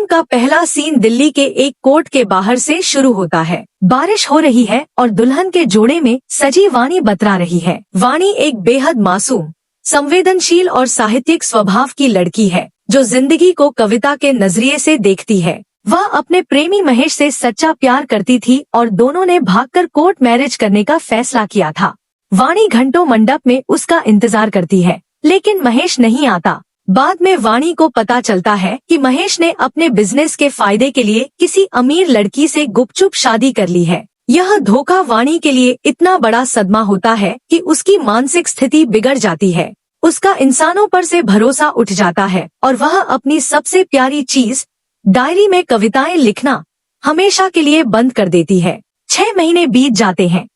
Film का पहला scene Delhi के एक कोर्ट के बाहर से शुरू होता है। बारिश हो रही है और दुल्हन के जोड़े में सजी वाणी बतरा रही है। वाणी एक बेहद मासूम, संवेदनशील और साहित्यिक स्वभाव की लड़की है जो जिंदगी को कविता के नजरिए से देखती है। वह अपने प्रेमी महेश से सच्चा प्यार करती थी और दोनों ने भागकर कोर्ट मैरिज करने का फैसला किया था। वाणी घंटों मंडप में उसका इंतजार करती है, लेकिन महेश नहीं आता। बाद में वाणी को पता चलता है कि महेश ने अपने बिजनेस के फायदे के लिए किसी अमीर लड़की से गुपचुप शादी कर ली है। यह धोखा वाणी के लिए इतना बड़ा सदमा होता है कि उसकी मानसिक स्थिति बिगड़ जाती है। उसका इंसानों पर से भरोसा उठ जाता है और वह अपनी सबसे प्यारी चीज, डायरी में कविताएं लिखना, हमेशा के लिए बंद कर देती है। 6 महीने बीत जाते हैं।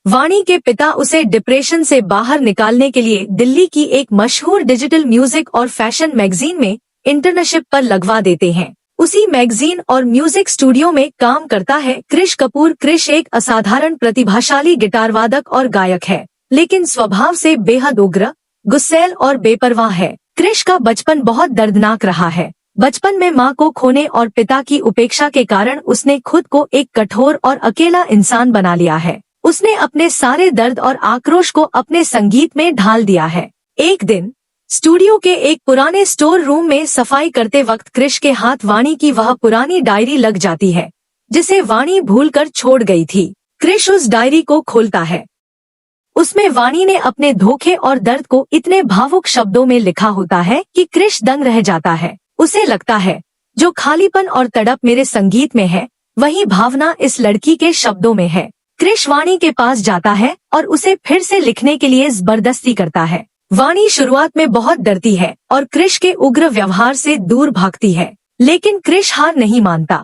वाणी के पिता उसे डिप्रेशन से बाहर निकालने के लिए दिल्ली की एक मशहूर डिजिटल म्यूजिक और फैशन मैगजीन में इंटर्नशिप पर लगवा देते हैं। उसी मैगजीन और म्यूजिक स्टूडियो में काम करता है कृष कपूर। कृष एक असाधारण प्रतिभाशाली गिटार वादक और गायक है, लेकिन स्वभाव से बेहद उग्र, गुस्सैल और बेपरवाह है। कृष का बचपन बहुत दर्दनाक रहा है। बचपन में मां को खोने और पिता की उपेक्षा के कारण उसने खुद को एक कठोर और अकेला इंसान बना लिया है। उसने अपने सारे दर्द और आक्रोश को अपने संगीत में ढाल दिया है। एक दिन स्टूडियो के एक पुराने स्टोर रूम में सफाई करते वक्त कृष के हाथ वाणी की वह पुरानी डायरी लग जाती है जिसे वाणी भूलकर छोड़ गई थी। कृष उस डायरी को खोलता है। उसमें वाणी ने अपने धोखे और दर्द को इतने भावुक शब्दों में लिखा होता है कि कृष दंग रह जाता है। उसे लगता है जो खालीपन और तड़प मेरे संगीत में है, वही भावना इस लड़की के शब्दों में है। कृष वाणी के पास जाता है और उसे फिर से लिखने के लिए जबरदस्ती करता है। वाणी शुरुआत में बहुत डरती है और कृष के उग्र व्यवहार से दूर भागती है, लेकिन कृष हार नहीं मानता।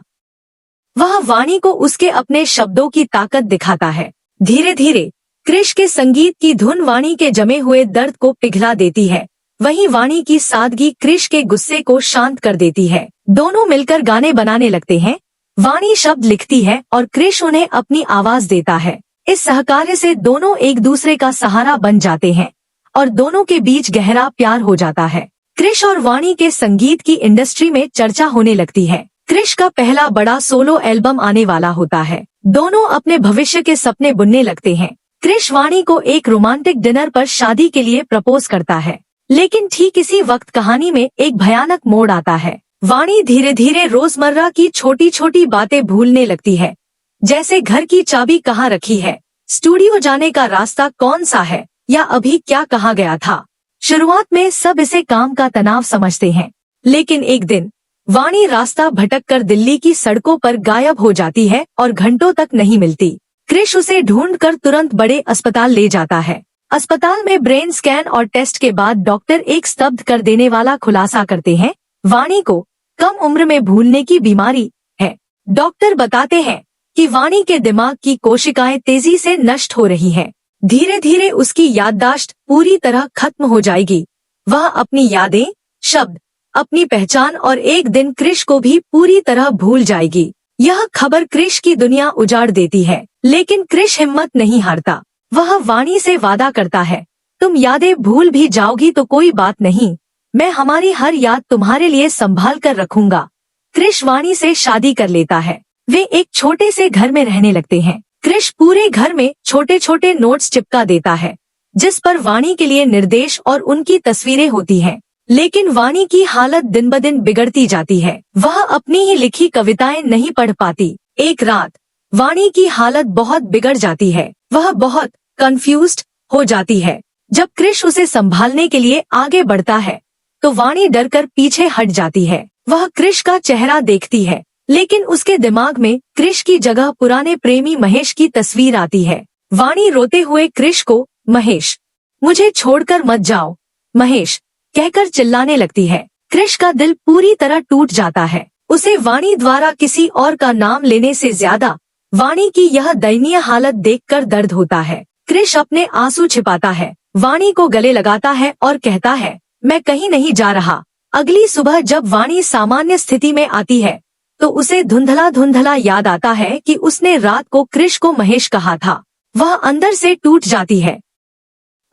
वह वाणी को उसके अपने शब्दों की ताकत दिखाता है। धीरे धीरे कृष के संगीत की धुन वाणी के जमे हुए दर्द को पिघला देती है। वहीं वाणी की सादगी कृष के गुस्से को शांत कर देती है। दोनों मिलकर गाने बनाने लगते हैं। वाणी शब्द लिखती है और कृष उन्हें अपनी आवाज देता है। इस सहकार्य से दोनों एक दूसरे का सहारा बन जाते हैं और दोनों के बीच गहरा प्यार हो जाता है। कृष और वाणी के संगीत की इंडस्ट्री में चर्चा होने लगती है। कृष का पहला बड़ा सोलो एल्बम आने वाला होता है। दोनों अपने भविष्य के सपने बुनने लगते हैं। कृष वाणी को एक रोमांटिक डिनर पर शादी के लिए प्रपोज करता है, लेकिन ठीक इसी वक्त कहानी में एक भयानक मोड़ आता है। वाणी धीरे धीरे रोजमर्रा की छोटी छोटी बातें भूलने लगती है, जैसे घर की चाबी कहाँ रखी है, स्टूडियो जाने का रास्ता कौन सा है, या अभी क्या कहा गया था। शुरुआत में सब इसे काम का तनाव समझते हैं, लेकिन एक दिन वाणी रास्ता भटककर दिल्ली की सड़कों पर गायब हो जाती है और घंटों तक नहीं मिलती। कृष उसे ढूंढकर तुरंत बड़े अस्पताल ले जाता है। अस्पताल में ब्रेन स्कैन और टेस्ट के बाद डॉक्टर एक स्तब्ध कर देने वाला खुलासा करते हैं। वाणी को कम उम्र में भूलने की बीमारी है। डॉक्टर बताते हैं कि वाणी के दिमाग की कोशिकाएं तेजी से नष्ट हो रही हैं। धीरे धीरे उसकी याददाश्त पूरी तरह खत्म हो जाएगी। वह अपनी यादें, शब्द, अपनी पहचान और एक दिन कृष को भी पूरी तरह भूल जाएगी। यह खबर कृष की दुनिया उजाड़ देती है, लेकिन कृष हिम्मत नहीं हारता। वह वाणी से वादा करता है, तुम यादें भूल भी जाओगी तो कोई बात नहीं, मैं हमारी हर याद तुम्हारे लिए संभाल कर रखूंगा। कृष वाणी से शादी कर लेता है। वे एक छोटे से घर में रहने लगते हैं। कृष पूरे घर में छोटे छोटे नोट्स चिपका देता है, जिस पर वाणी के लिए निर्देश और उनकी तस्वीरें होती हैं। लेकिन वाणी की हालत दिन ब दिन बिगड़ती जाती है। वह अपनी ही लिखी कविताएं नहीं पढ़ पाती। एक रात वाणी की हालत बहुत बिगड़ जाती है। वह बहुत कंफ्यूज्ड हो जाती है। जब कृष उसे संभालने के लिए आगे बढ़ता है तो वाणी डरकर पीछे हट जाती है। वह कृष का चेहरा देखती है, लेकिन उसके दिमाग में कृष की जगह पुराने प्रेमी महेश की तस्वीर आती है। वाणी रोते हुए कृष को, महेश, मुझे छोड़कर मत जाओ, महेश, कहकर चिल्लाने लगती है। कृष का दिल पूरी तरह टूट जाता है। उसे वाणी द्वारा किसी और का नाम लेने से ज्यादा वाणी की यह दयनीय हालत देखकर दर्द होता है। कृष अपने आंसू छिपाता है, वाणी को गले लगाता है और कहता है, मैं कहीं नहीं जा रहा। अगली सुबह जब वाणी सामान्य स्थिति में आती है तो उसे धुंधला धुंधला याद आता है कि उसने रात को कृष को महेश कहा था। वह अंदर से टूट जाती है।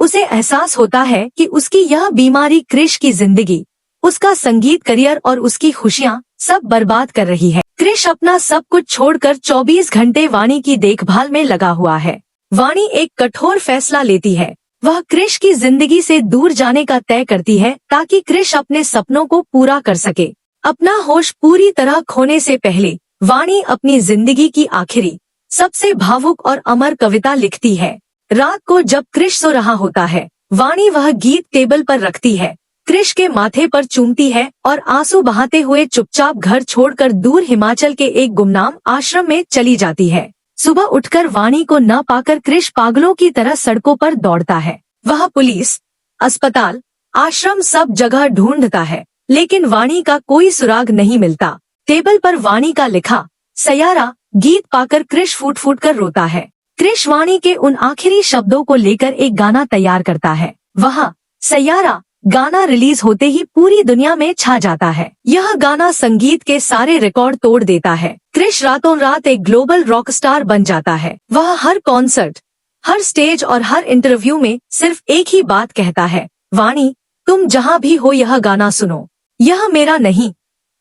उसे एहसास होता है कि उसकी यह बीमारी कृष की जिंदगी, उसका संगीत करियर और उसकी खुशियाँ सब बर्बाद कर रही है। कृष अपना सब कुछ छोड़कर 24 घंटे वाणी की देखभाल में लगा हुआ है। वाणी एक कठोर फैसला लेती है। वह कृष की जिंदगी से दूर जाने का तय करती है ताकि कृष अपने सपनों को पूरा कर सके। अपना होश पूरी तरह खोने से पहले वाणी अपनी जिंदगी की आखिरी सबसे भावुक और अमर कविता लिखती है। रात को जब कृष सो रहा होता है, वाणी वह गीत टेबल पर रखती है, कृष के माथे पर चूमती है और आंसू बहाते हुए चुपचाप घर छोड़कर दूर हिमाचल के एक गुमनाम आश्रम में चली जाती है। सुबह उठकर वाणी को न पाकर कृष पागलों की तरह सड़कों पर दौड़ता है। वह पुलिस, अस्पताल, आश्रम सब जगह ढूंढता है, लेकिन वाणी का कोई सुराग नहीं मिलता। टेबल पर वाणी का लिखा सैयारा गीत पाकर कृष फूट फूट कर रोता है। कृष वाणी के उन आखिरी शब्दों को लेकर एक गाना तैयार करता है। वह सैयारा गाना रिलीज होते ही पूरी दुनिया में छा जाता है। यह गाना संगीत के सारे रिकॉर्ड तोड़ देता है। कृष रातों रात एक ग्लोबल रॉक स्टार बन जाता है। वह हर कॉन्सर्ट, हर स्टेज और हर इंटरव्यू में सिर्फ एक ही बात कहता है, वाणी तुम जहाँ भी हो यह गाना सुनो। यह मेरा नहीं,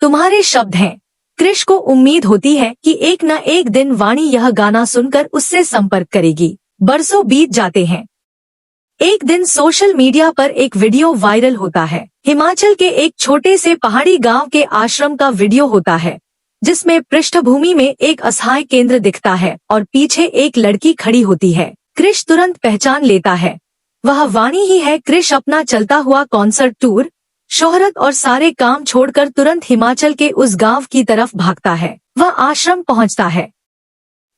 तुम्हारे शब्द हैं। कृष को उम्मीद होती है कि एक न एक दिन वाणी यह गाना सुनकर उससे संपर्क करेगी। बरसों बीत जाते हैं। एक दिन सोशल मीडिया पर एक वीडियो वायरल होता है। हिमाचल के एक छोटे से पहाड़ी गांव के आश्रम का वीडियो होता है, जिसमें पृष्ठभूमि में एक असहाय केंद्र दिखता है और पीछे एक लड़की खड़ी होती है। कृष तुरंत पहचान लेता है, वह वाणी ही है। कृष अपना चलता हुआ कॉन्सर्ट टूर, शोहरत और सारे काम छोड़कर तुरंत हिमाचल के उस गांव की तरफ भागता है। वह आश्रम पहुंचता है।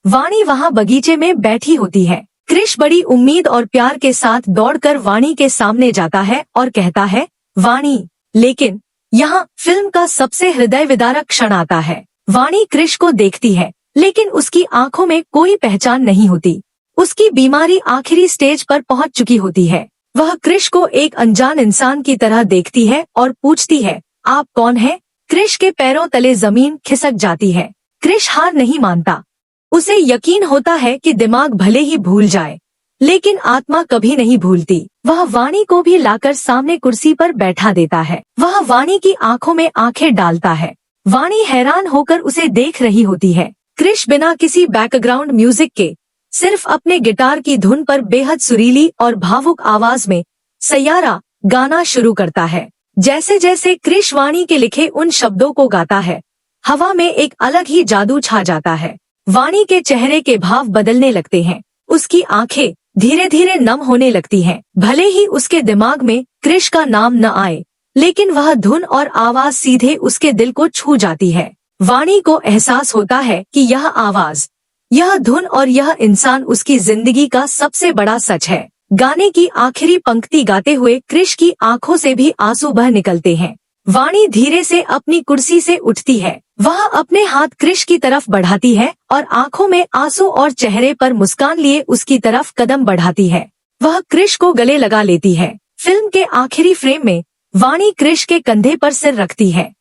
वाणी वहां बगीचे में बैठी होती है। कृष बड़ी उम्मीद और प्यार के साथ दौड़कर वाणी के सामने जाता है और कहता है, वाणी। लेकिन यहाँ फिल्म का सबसे हृदय विदारक क्षण आता है। वाणी कृष को देखती है, लेकिन उसकी आंखों में कोई पहचान नहीं होती। उसकी बीमारी आखिरी स्टेज पर पहुंच चुकी होती है। वह कृष को एक अनजान इंसान की तरह देखती है और पूछती है, आप कौन हैं? कृष के पैरों तले जमीन खिसक जाती है। कृष हार नहीं मानता। उसे यकीन होता है कि दिमाग भले ही भूल जाए, लेकिन आत्मा कभी नहीं भूलती। वह वाणी को भी लाकर सामने कुर्सी पर बैठा देता है। वह वाणी की आंखों में आंखें डालता है। वाणी हैरान होकर उसे देख रही होती है। कृष बिना किसी बैकग्राउंड म्यूजिक के सिर्फ अपने गिटार की धुन पर बेहद सुरीली और भावुक आवाज में सैयारा गाना शुरू करता है। जैसे जैसे कृष वाणी के लिखे उन शब्दों को गाता है, हवा में एक अलग ही जादू छा जाता है। वाणी के चेहरे के भाव बदलने लगते हैं। उसकी आंखें धीरे धीरे नम होने लगती हैं। भले ही उसके दिमाग में कृष का नाम न आए, लेकिन वह धुन और आवाज सीधे उसके दिल को छू जाती है। वाणी को एहसास होता है कि यह आवाज, यह धुन और यह इंसान उसकी जिंदगी का सबसे बड़ा सच है। गाने की आखिरी पंक्ति गाते हुए कृष की आंखों से भी आंसू बह निकलते हैं। वाणी धीरे से अपनी कुर्सी से उठती है। वह अपने हाथ कृष की तरफ बढ़ाती है और आंखों में आंसू और चेहरे पर मुस्कान लिए उसकी तरफ कदम बढ़ाती है। वह कृष को गले लगा लेती है। फिल्म के आखिरी फ्रेम में वाणी कृष के कंधे पर सिर रखती है।